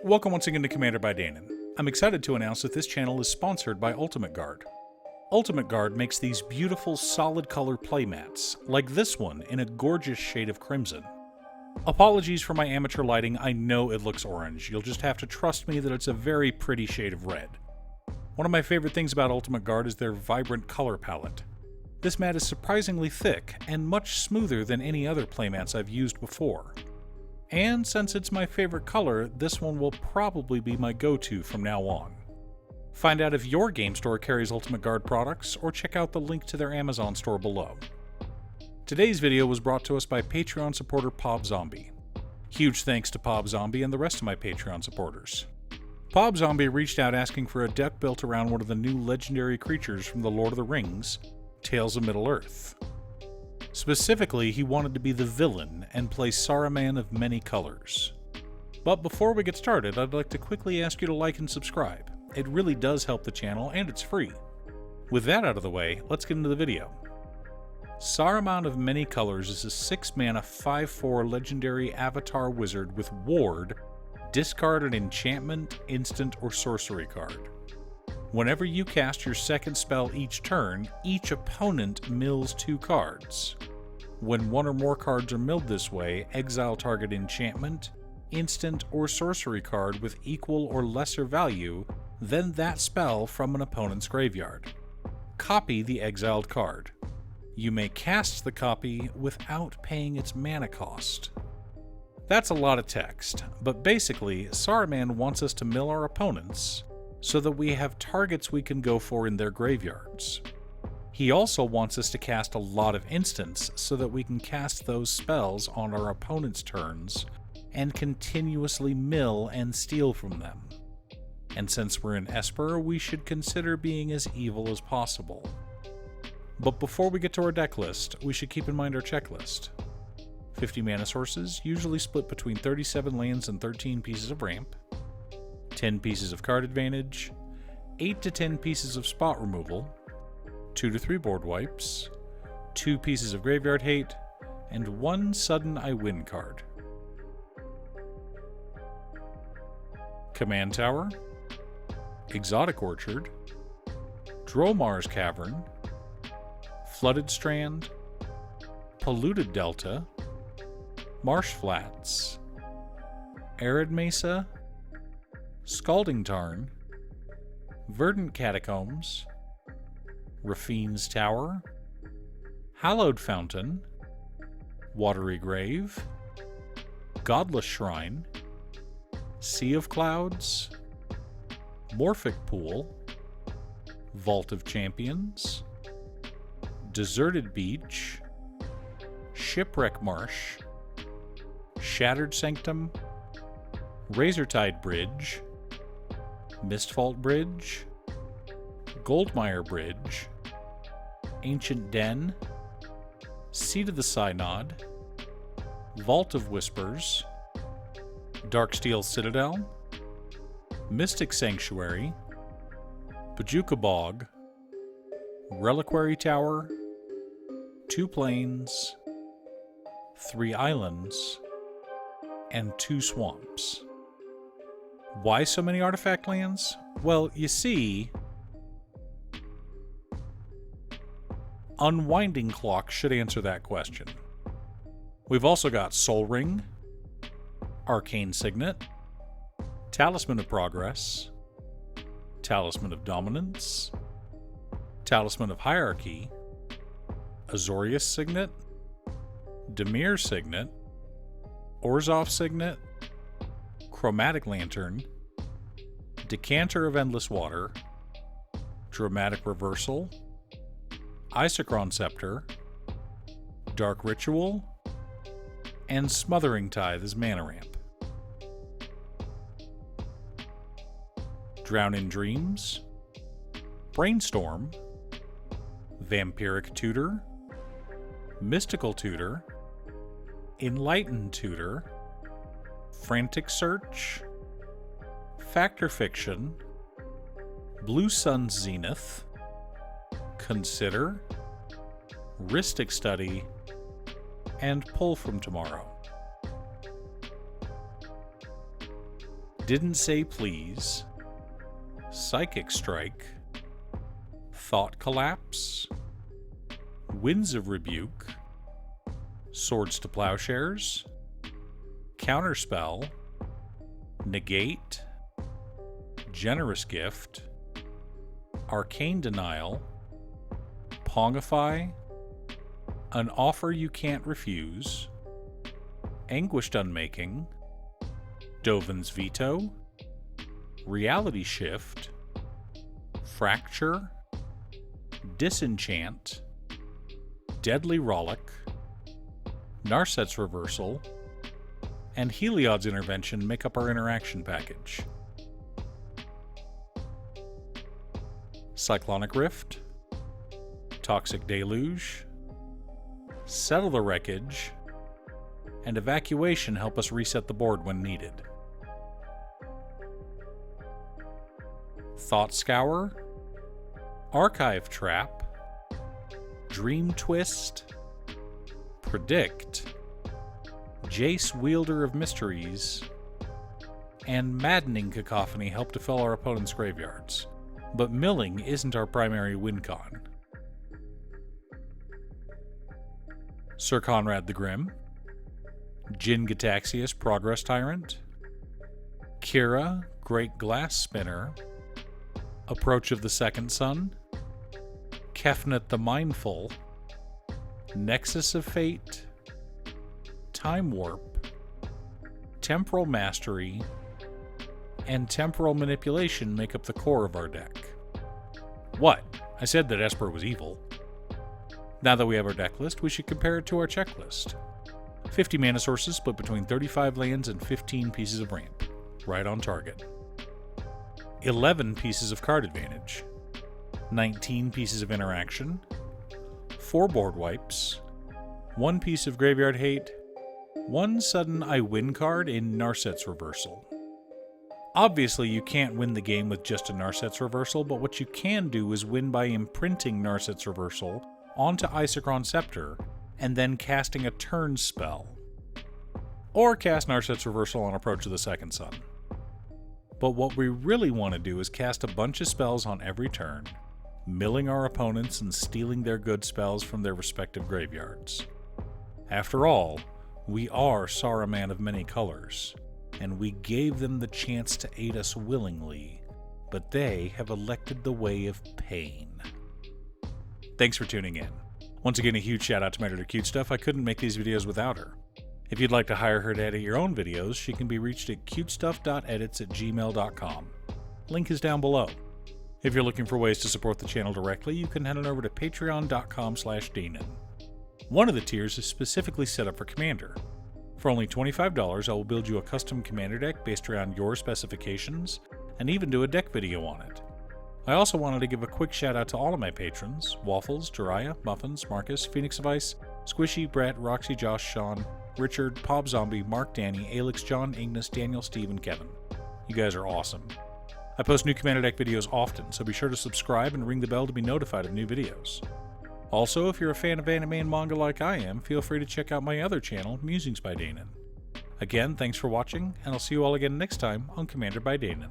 Welcome once again to Commander by Danon. I'm excited to announce that this channel is sponsored by Ultimate Guard. Ultimate Guard makes these beautiful solid color playmats, like this one in a gorgeous shade of crimson. Apologies for my amateur lighting, I know it looks orange. You'll just have to trust me that it's a very pretty shade of red. One of my favorite things about Ultimate Guard is their vibrant color palette. This mat is surprisingly thick and much smoother than any other playmats I've used before. And since it's my favorite color, this one will probably be my go-to from now on. Find out if your game store carries Ultimate Guard products, or check out the link to their Amazon store below. Today's video was brought to us by Patreon supporter Pob Zombie. Huge thanks to Pob Zombie and the rest of my Patreon supporters. Pob Zombie reached out asking for a deck built around one of the new legendary creatures from the Lord of the Rings, Tales of Middle-earth. Specifically, he wanted to be the villain and play Saruman of many colors. But before we get started, I'd like to quickly ask you to like and subscribe. It really does help the channel, and it's free. With that out of the way, let's get into the video. Saruman of Many Colors is a 6-mana 5/4 legendary avatar wizard with Ward. Discard an enchantment, instant, or sorcery card. Whenever you cast your second spell each turn, each opponent mills 2 cards. When one or more cards are milled this way, exile target enchantment, instant, or sorcery card with equal or lesser value than that spell from an opponent's graveyard. Copy the exiled card. You may cast the copy without paying its mana cost. That's a lot of text, but basically, Saruman wants us to mill our opponents so that we have targets we can go for in their graveyards. He also wants us to cast a lot of instants so that we can cast those spells on our opponent's turns and continuously mill and steal from them. And since we're in Esper, we should consider being as evil as possible. But before we get to our deck list, we should keep in mind our checklist. 50 mana sources, usually split between 37 lands and 13 pieces of ramp, 10 pieces of card advantage, 8 to 10 pieces of spot removal, 2 to 3 board wipes, 2 pieces of graveyard hate, and 1 sudden I win card. Command Tower, Exotic Orchard, Dromar's Cavern, Flooded Strand, Polluted Delta, Marsh Flats, Arid Mesa, Scalding Tarn, Verdant Catacombs, Rafine's Tower, Hallowed Fountain, Watery Grave, Godless Shrine, Sea of Clouds, Morphic Pool, Vault of Champions, Deserted Beach, Shipwreck Marsh, Shattered Sanctum, Razortide Bridge, Mistfault Bridge, Goldmire Bridge, Ancient Den, Seat of the Synod, Vault of Whispers, Darksteel Citadel, Mystic Sanctuary, Bajuka Bog, Reliquary Tower, 2 plains, 3 islands, and 2 swamps. Why so many artifact lands? Well, you see, Unwinding Clock should answer that question. We've also got Soul Ring, Arcane Signet, Talisman of Progress, Talisman of Dominance, Talisman of Hierarchy, Azorius Signet, Dimir Signet, Orzhov Signet, Chromatic Lantern, Decanter of Endless Water, Dramatic Reversal, Isochron Scepter, Dark Ritual, and Smothering Tithe as mana ramp. Drown in Dreams, Brainstorm, Vampiric Tutor, Mystical Tutor, Enlightened Tutor, Frantic Search, Factor Fiction, Blue Sun's Zenith, Consider, Rhystic Study, and Pull from Tomorrow. Didn't Say Please, Psychic Strike, Thought Collapse, Winds of Rebuke, Swords to Plowshares, Counterspell, Negate, Generous Gift, Arcane Denial, Pongify, An Offer You Can't Refuse, Anguished Unmaking, Dovin's Veto, Reality Shift, Fracture, Disenchant, Deadly Rollick, Narset's Reversal, and Heliod's Intervention make up our interaction package. Cyclonic Rift, Toxic Deluge, Settle the Wreckage, and Evacuation help us reset the board when needed. Thought Scour, Archive Trap, Dream Twist, Predict, Jace Wielder of Mysteries, and Maddening Cacophony help to fill our opponent's graveyards. But milling isn't our primary win con. Sir Conrad the Grim, Jin Gataxius Progress Tyrant, Kira Great Glass Spinner, Approach of the Second Sun, Kefnet the Mindful, Nexus of Fate, Time Warp, Temporal Mastery, and Temporal Manipulation make up the core of our deck. What? I said that Esper was evil. Now that we have our deck list, we should compare it to our checklist. 50 mana sources split between 35 lands and 15 pieces of ramp. Right on target. 11 pieces of card advantage. 19 pieces of interaction. 4 board wipes. 1 piece of graveyard hate. 1 sudden I win card in Narset's Reversal. Obviously, you can't win the game with just a Narset's Reversal, but what you can do is win by imprinting Narset's Reversal onto Isochron Scepter and then casting a turn spell. Or cast Narset's Reversal on Approach of the Second Sun. But what we really want to do is cast a bunch of spells on every turn, milling our opponents and stealing their good spells from their respective graveyards. After all, we are Saruman of many colors, and we gave them the chance to aid us willingly, but they have elected the way of pain. Thanks for tuning in. Once again, a huge shout out to my editor Cute Stuff. I couldn't make these videos without her. If you'd like to hire her to edit your own videos, she can be reached at cutestuff.edits@gmail.com. Link is down below. If you're looking for ways to support the channel directly, you can head on over to patreon.com/Danon. One of the tiers is specifically set up for Commander. For only $25, I will build you a custom Commander deck based around your specifications, and even do a deck video on it. I also wanted to give a quick shout out to all of my patrons: Waffles, Jiraiya, Muffins, Marcus, Phoenix of Ice, Squishy, Brett, Roxy, Josh, Sean, Richard, Pob Zombie, Mark, Danny, Alex, John, Ignis, Daniel, Steve, and Kevin. You guys are awesome. I post new Commander deck videos often, so be sure to subscribe and ring the bell to be notified of new videos. Also, if you're a fan of anime and manga like I am, feel free to check out my other channel, Musings by Danon. Again, thanks for watching, and I'll see you all again next time on Commander by Danon.